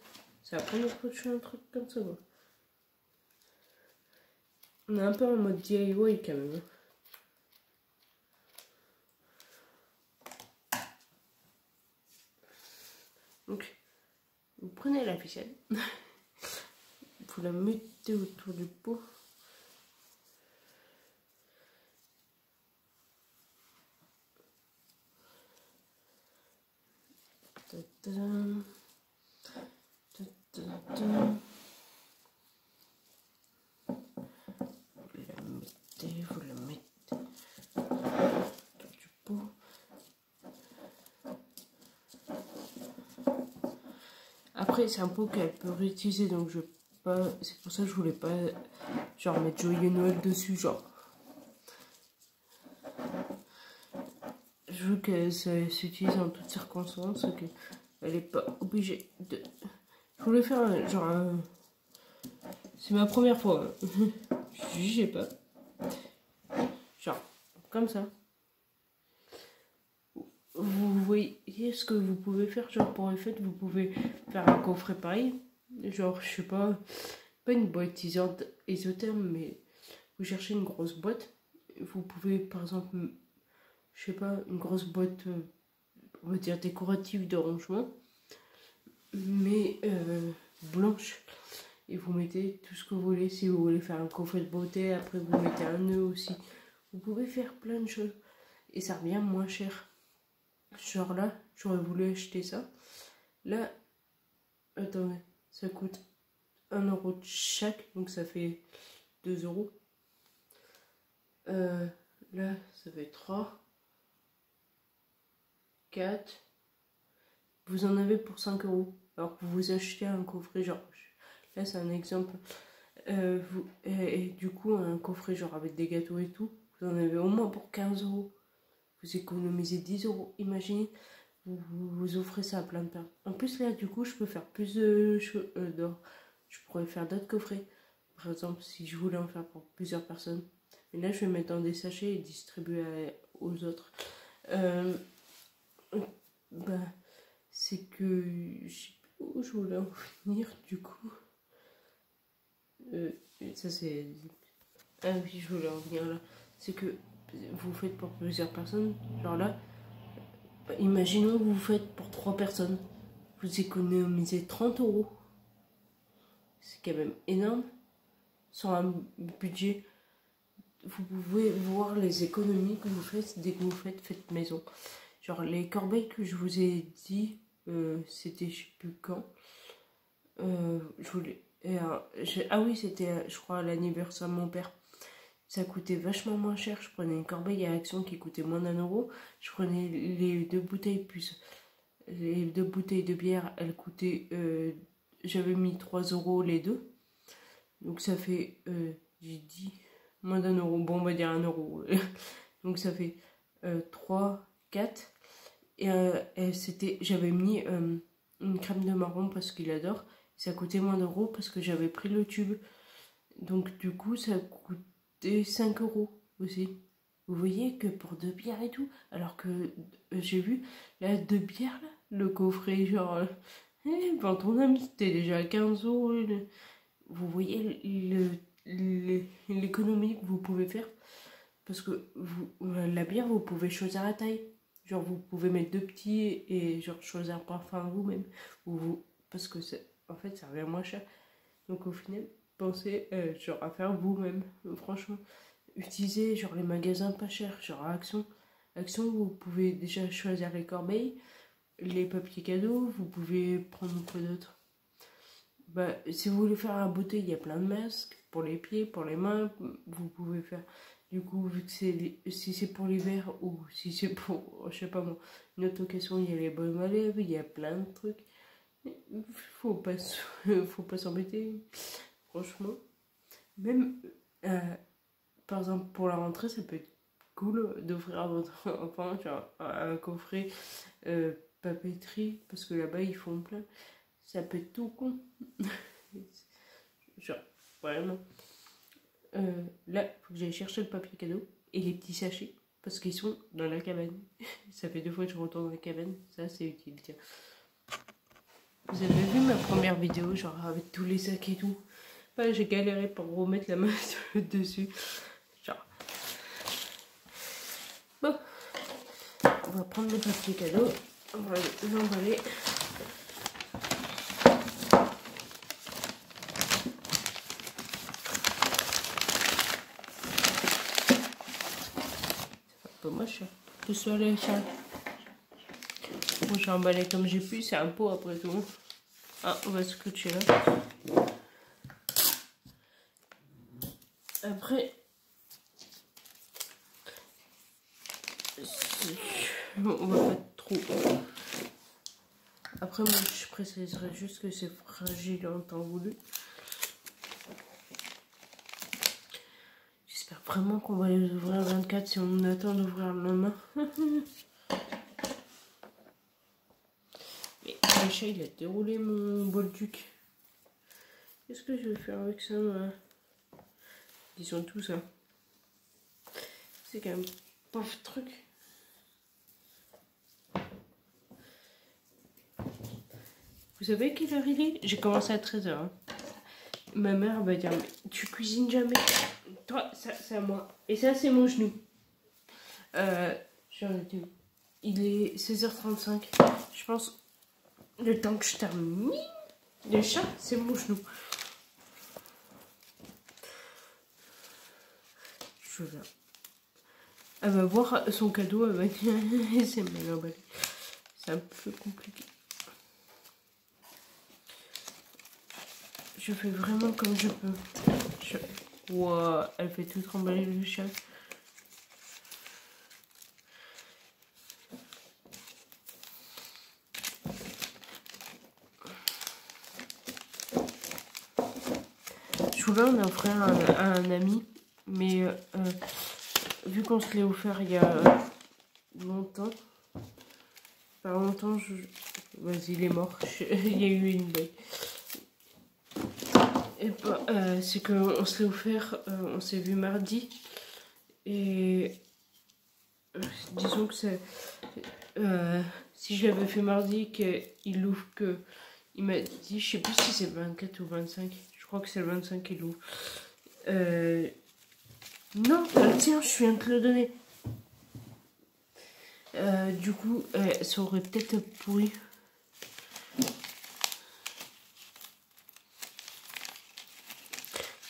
C'est la première fois que je fais un truc comme ça. Moi. On est un peu en mode DIY quand même. Donc, vous prenez la ficelle. Vous la mettez autour du pot. Tadam. Tadam. Vous la mettez autour du pot. Après, c'est un pot qu'elle peut réutiliser, donc je pas. C'est pour ça que je voulais pas genre mettre Joyeux Noël dessus, genre. Je veux que ça s'utilise en toutes circonstances, qu'elle est pas obligée de. Je voulais faire genre un. C'est ma première fois. Je sais pas. Genre, comme ça. Vous voyez ce que vous pouvez faire, genre pour les fêtes, vous pouvez faire un coffret pareil, genre je sais pas une boîte isotherme, mais vous cherchez une grosse boîte, vous pouvez par exemple, je sais pas, une grosse boîte, on va dire décorative de rangement, mais blanche, et vous mettez tout ce que vous voulez. Si vous voulez faire un coffret de beauté, après vous mettez un nœud aussi, vous pouvez faire plein de choses, et ça revient moins cher. Genre là, j'aurais voulu acheter ça. Là, attendez, ça coûte 1 € de chaque, donc ça fait 2 €. Là, ça fait 3, 4. Vous en avez pour 5 €. Alors que vous achetez un coffret, genre, là c'est un exemple. Et du coup, un coffret genre avec des gâteaux et tout, vous en avez au moins pour 15 €. Vous économisez 10 €. Imaginez, vous offrez ça à plein de personnes. En plus, là, du coup, je peux faire plus de choses. Je pourrais faire d'autres coffrets. Par exemple, si je voulais en faire pour plusieurs personnes. Mais là, je vais mettre dans des sachets et distribuer aux autres. C'est que je sais pas où je voulais en venir, du coup. Ça, c'est. Ah oui, je voulais en venir là. C'est que vous faites pour plusieurs personnes. Genre là, imaginons que vous faites pour 3 personnes. Vous économisez 30 €. C'est quand même énorme. Sur un budget, vous pouvez voir les économies que vous faites dès que vous faites maison. Genre les corbeilles que je vous ai dit, c'était je sais plus quand. Je voulais. Ah oui, c'était je crois à l'anniversaire de mon père. Ça coûtait vachement moins cher. Je prenais une corbeille à Action qui coûtait moins d'1 €. Je prenais les 2 bouteilles plus les 2 bouteilles de bière, elles coûtaient. J'avais mis 3 € les deux. Donc ça fait. J'ai dit moins d'1 €. Bon, on va dire 1 €. Donc ça fait 3, 4. Et j'avais mis une crème de marron parce qu'il adore. Ça coûtait moins d'1 € parce que j'avais pris le tube. Donc du coup, ça coûtait 5 € aussi. Vous voyez que pour 2 bières et tout. Alors que j'ai vu, là, 2 bières, là, le coffret, genre... Pour ton ami, c'était déjà 15 €. Vous voyez l'économie que vous pouvez faire. Parce que la bière, vous pouvez choisir la taille. Genre, vous pouvez mettre 2 petits et genre choisir un parfum vous-même. Parce que en fait, ça revient moins cher. Donc, au final, pensez genre à faire vous-même. Franchement, utilisez genre les magasins pas chers, genre Action. Action, vous pouvez déjà choisir les corbeilles, les papiers cadeaux. Vous pouvez prendre quoi d'autre? Si vous voulez faire un beauté, il y a plein de masques pour les pieds, pour les mains. Vous pouvez faire. Du coup, vu que si c'est pour l'hiver ou si c'est pour, je sais pas moi, une autre occasion, il y a les baumes à lèvres, il y a plein de trucs. Faut pas s'embêter, franchement. Même, par exemple, pour la rentrée, ça peut être cool d'offrir à votre enfant genre, un coffret papeterie, parce que là-bas, ils font plein. Ça peut être tout con. Genre, vraiment. Là, faut que j'aille chercher le papier cadeau et les petits sachets parce qu'ils sont dans la cabane. Ça fait 2 fois que je retourne dans la cabane. Ça, c'est utile, tiens. Vous avez vu ma première vidéo, genre avec tous les sacs et tout. J'ai galéré pour remettre la main dessus. Genre. Bon. On va prendre le papier cadeau. On va l'emballer. Moi je suis allée à ça. Bon, j'ai emballé comme j'ai pu, c'est un pot après tout. Ah, on va scotcher là. Après, on va pas trop. Après, moi je préciserais juste que c'est fragile en temps voulu. J'espère vraiment qu'on va les ouvrir le 24 si on attend d'ouvrir le lendemain. Mais le chat il a déroulé mon bolduc. Qu'est-ce que je vais faire avec ça, moi? Disons tout ça. C'est quand même pauvre truc. Vous savez quelle heure il est? J'ai commencé à 13h. Hein. Ma mère va dire, mais tu cuisines jamais. Toi, ça c'est à moi. Et ça c'est mon genou. Il est 16h35. Je pense, le temps que je termine, le chat, c'est mon genou. Je viens. Elle va voir son cadeau, elle va dire, c'est mal emballé. C'est un peu compliqué. Je fais vraiment comme je peux. Wow, elle fait tout trembler le chat. Je voulais en offrir à un ami, mais vu qu'on se l'est offert il y a longtemps, pas longtemps, vas-y, il est mort. Il y a eu une blague. Et bah, c'est qu'on se l'est offert, on s'est vu mardi, et disons que c'est si je l'avais fait mardi, qu'il l'ouvre que il m'a dit, je sais plus si c'est 24 ou 25. Je crois que c'est le 25 qu'il l'ouvre. Non, tiens, je viens de te le donner. Du coup, ça aurait peut-être pourri.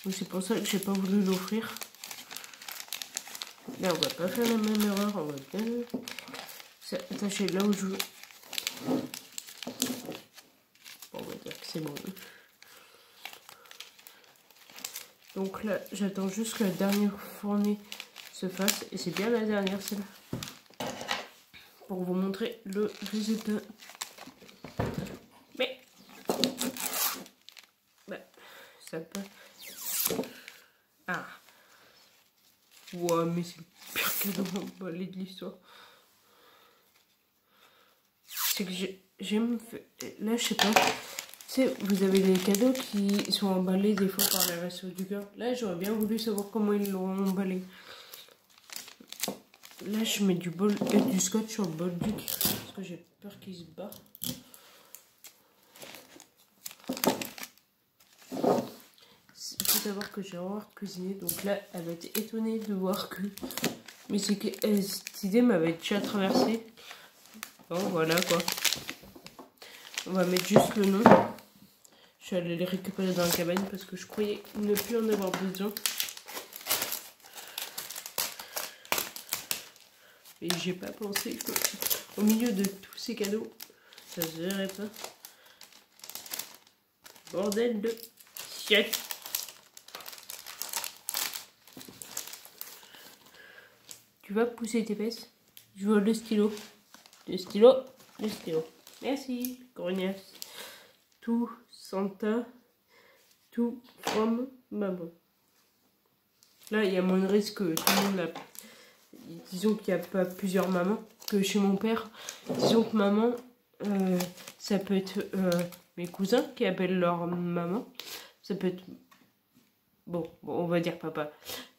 Donc c'est pour ça que j'ai pas voulu l'offrir. Là, on va pas faire la même erreur. On va bien s'attacher là où je veux. Bon, on va dire que c'est bon. Donc là, j'attends juste que la dernière fournée se fasse. Et c'est bien la dernière, celle-là. Pour vous montrer le résultat. Mais... bah, ça peut... Ah. Wow, mais c'est le pire cadeau emballé de l'histoire. C'est que j'aime... Là, je sais pas... Tu sais, vous avez des cadeaux qui sont emballés des fois par les Restos du Cœur. Là, j'aurais bien voulu savoir comment ils l'ont emballé. Là, je mets du scotch sur le bol duc parce que j'ai peur qu'il se barre. Il faut savoir que j'ai horreur de cuisiner, donc là, elle va être étonnée de voir que... Mais c'est que cette idée m'avait déjà traversé. Bon, voilà quoi. On va mettre juste le nom. Je suis allée les récupérer dans la cabane parce que je croyais ne plus en avoir besoin. Et j'ai pas pensé qu'au milieu de tous ces cadeaux, ça se verrait pas. Bordel de siècle. Tu vas pousser tes fesses. Je veux le stylo. Le stylo. Le stylo. Merci, grognasse. Tout Santa. Tout from maman. Là, il y a moins de risque que tout le monde l'a. Disons qu'il n'y a pas plusieurs mamans que chez mon père. Disons que maman, ça peut être mes cousins qui appellent leur maman. Ça peut être... Bon, on va dire papa.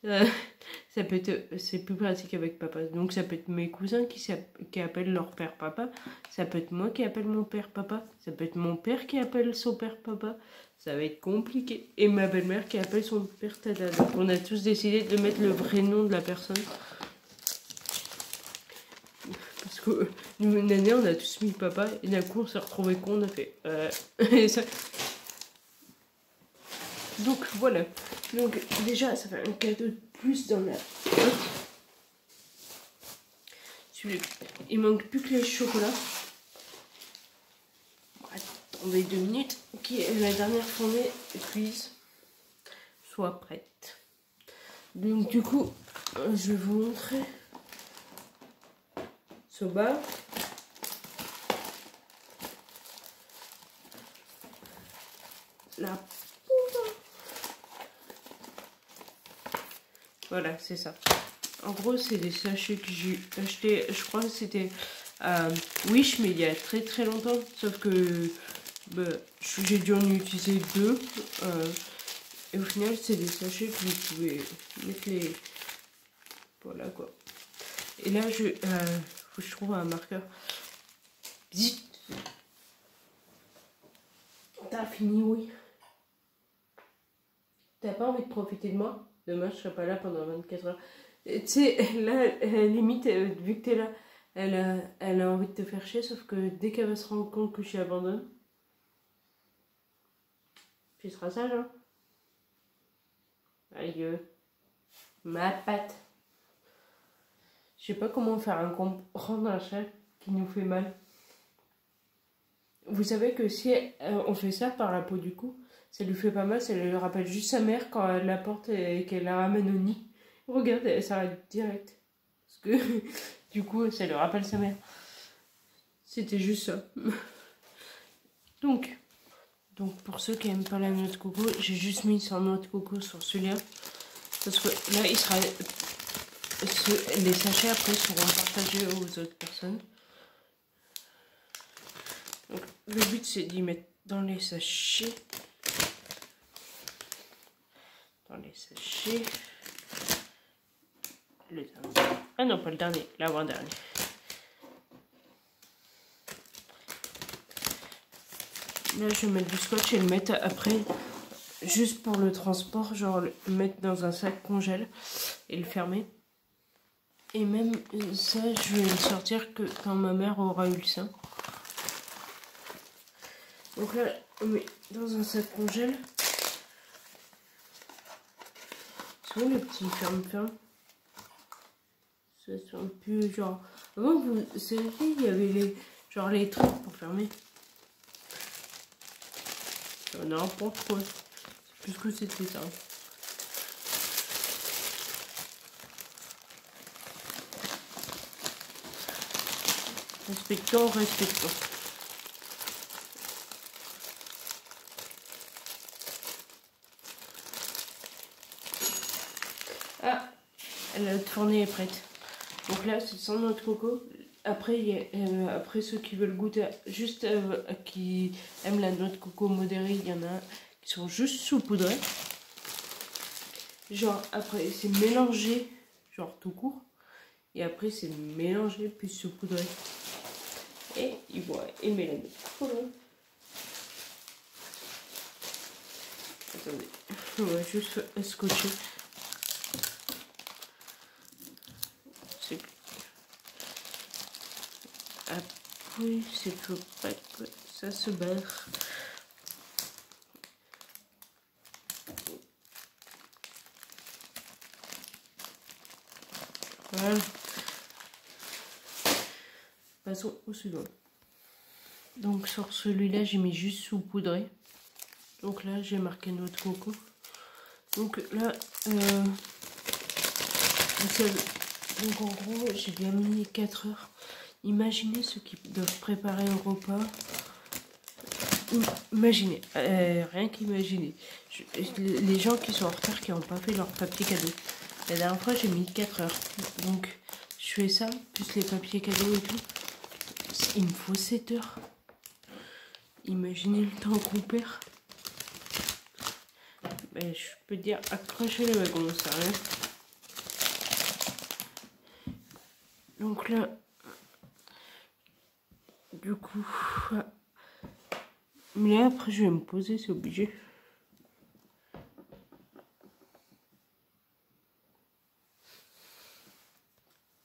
Ça peut être... C'est plus pratique avec papa. Donc ça peut être mes cousins qui appellent leur père papa. Ça peut être moi qui appelle mon père papa. Ça peut être mon père qui appelle son père papa. Ça va être compliqué. Et ma belle-mère qui appelle son père tata. Donc on a tous décidé de mettre le vrai nom de la personne. Parce que une année, on a tous mis papa. Et d'un coup, on s'est retrouvé con. On a fait... et ça... Donc voilà. Donc déjà, ça fait un cadeau de plus dans la... Il manque plus que les chocolats. Attendez 2 minutes. Ok, la dernière fournée cuise soit prête. Donc du coup, je vais vous montrer ce bas. La poudre. Voilà, c'est ça. En gros, c'est des sachets que j'ai acheté. Je crois que c'était à Wish, mais il y a très très longtemps. Sauf que bah, j'ai dû en utiliser 2. Et au final, c'est des sachets que vous pouvez mettre les... Voilà quoi. Et là, faut que je trouve un marqueur. Zut. T'as fini, oui. T'as pas envie de profiter de moi? Demain, je serai pas là pendant 24 heures. Tu sais, là, limite, vu que t'es là, elle a envie de te faire chier, sauf que dès qu'elle va se rendre compte que je suis abandonne, tu seras sage, hein? Aïe, ma patte. Je sais pas comment faire un comprendre un chat qui nous fait mal. Vous savez que si on fait ça par la peau du cou, ça lui fait pas mal, ça lui rappelle juste sa mère quand elle la porte et qu'elle la ramène au nid. Regarde, elle s'arrête direct. Parce que du coup, ça lui rappelle sa mère. C'était juste ça. Donc pour ceux qui aiment pas la noix de coco, j'ai juste mis sans noix de coco sur celui-là. Parce que là, il sera... les sachets après seront partagés aux autres personnes. Donc, le but c'est d'y mettre dans les sachets. Le dernier. Ah non, pas le dernier, l'avant-dernier. Là, je vais mettre du scotch et le mettre après, juste pour le transport, genre le mettre dans un sac congèle et le fermer. Et même ça, je vais le sortir que quand ma mère aura eu le sein. Donc là, on met dans un sac congèle. C'est où le petit ferme-ferme? Ça sent plus genre... Avant, vous savez, il y avait les trucs pour fermer. Non, pas trop. C'est plus que c'était ça. Respectons. Ah, la tournée est prête. Donc là, c'est sans noix de coco. Après, après ceux qui veulent goûter, juste qui aiment la noix de coco modérée, il y en a qui sont juste saupoudrés. Genre, après, c'est mélangé, genre tout court. Et après, c'est mélangé puis saupoudré. Et ils vont aimer la noix de coco. Attendez, on va juste scotcher. Après, c'est faut pas que ça se barre. Voilà. Passons au suivant. Donc sur celui-là, j'ai mis juste saupoudré. Donc là, j'ai marqué noix de coco. Donc là, donc en gros, j'ai bien mis 4 heures. Imaginez ceux qui doivent préparer un repas. Imaginez, rien qu'imaginer. Les gens qui sont en retard, qui n'ont pas fait leur papier cadeau. La dernière fois, j'ai mis 4 heures. Donc, je fais ça, plus les papiers cadeaux et tout. Il me faut 7 heures. Imaginez le temps qu'on perd. Ben, je peux dire, accrochez les wagons, sérieux. Donc là, du coup... Mais là, après, je vais me poser, c'est obligé.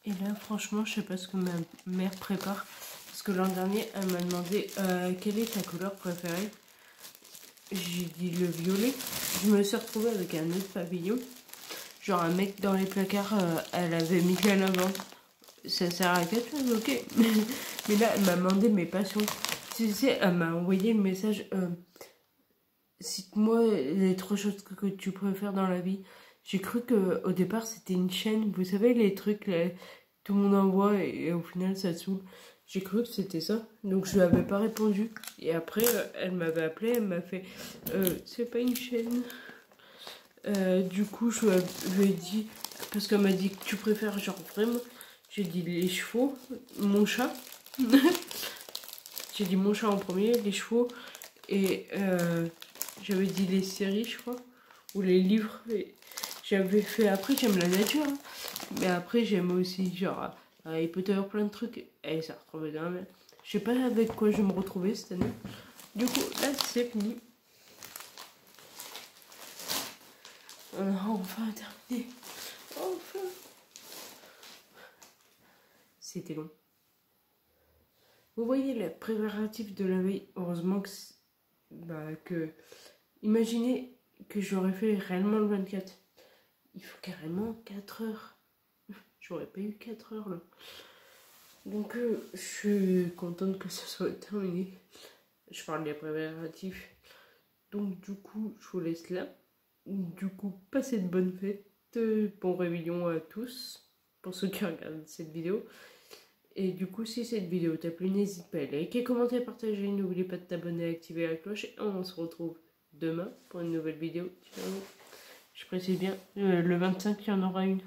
Et là, franchement, je sais pas ce que ma mère prépare. Parce que l'an dernier, elle m'a demandé quelle est ta couleur préférée. J'ai dit le violet. Je me suis retrouvée avec un autre pavillon. Genre un mec dans les placards, elle avait mis de la lavande. Ça sert à quelque chose, ok. Mais là, elle m'a demandé mes passions. Tu sais, elle m'a envoyé le message. Cite-moi les 3 choses que tu préfères dans la vie. J'ai cru que au départ c'était une chaîne. Vous savez, les trucs, tout le monde envoie et au final ça saoule. J'ai cru que c'était ça. Donc je lui avais pas répondu. Et après, elle m'avait appelé, elle m'a fait c'est pas une chaîne. Du coup, je lui ai dit, parce qu'elle m'a dit que tu préfères, genre vraiment. J'ai dit les chevaux, mon chat. J'ai dit mon chat en premier, les chevaux. Et j'avais dit les séries, je crois. Ou les livres. J'avais fait après, j'aime la nature. Hein. Mais après, j'aime aussi, genre, Harry Potter, plein de trucs. Et ça retrouve bien. Mais je sais pas avec quoi je vais me retrouver cette année. Du coup, là, c'est fini. On a enfin terminé. Enfin. C'était long. Vous voyez le préparatif de la veille. Heureusement que... Imaginez que j'aurais fait réellement le 24. Il faut carrément 4 heures. J'aurais pas eu 4 heures là. Donc je suis contente que ça soit terminé. Je parle des préparatifs. Donc du coup, je vous laisse là. Du coup, passez de bonnes fêtes. Bon réveillon à tous. Pour ceux qui regardent cette vidéo. Et du coup, si cette vidéo t'a plu, n'hésite pas à liker, commenter, partager. N'oubliez pas de t'abonner et activer la cloche. Et on se retrouve demain pour une nouvelle vidéo. Je précise bien, le 25, il y en aura une.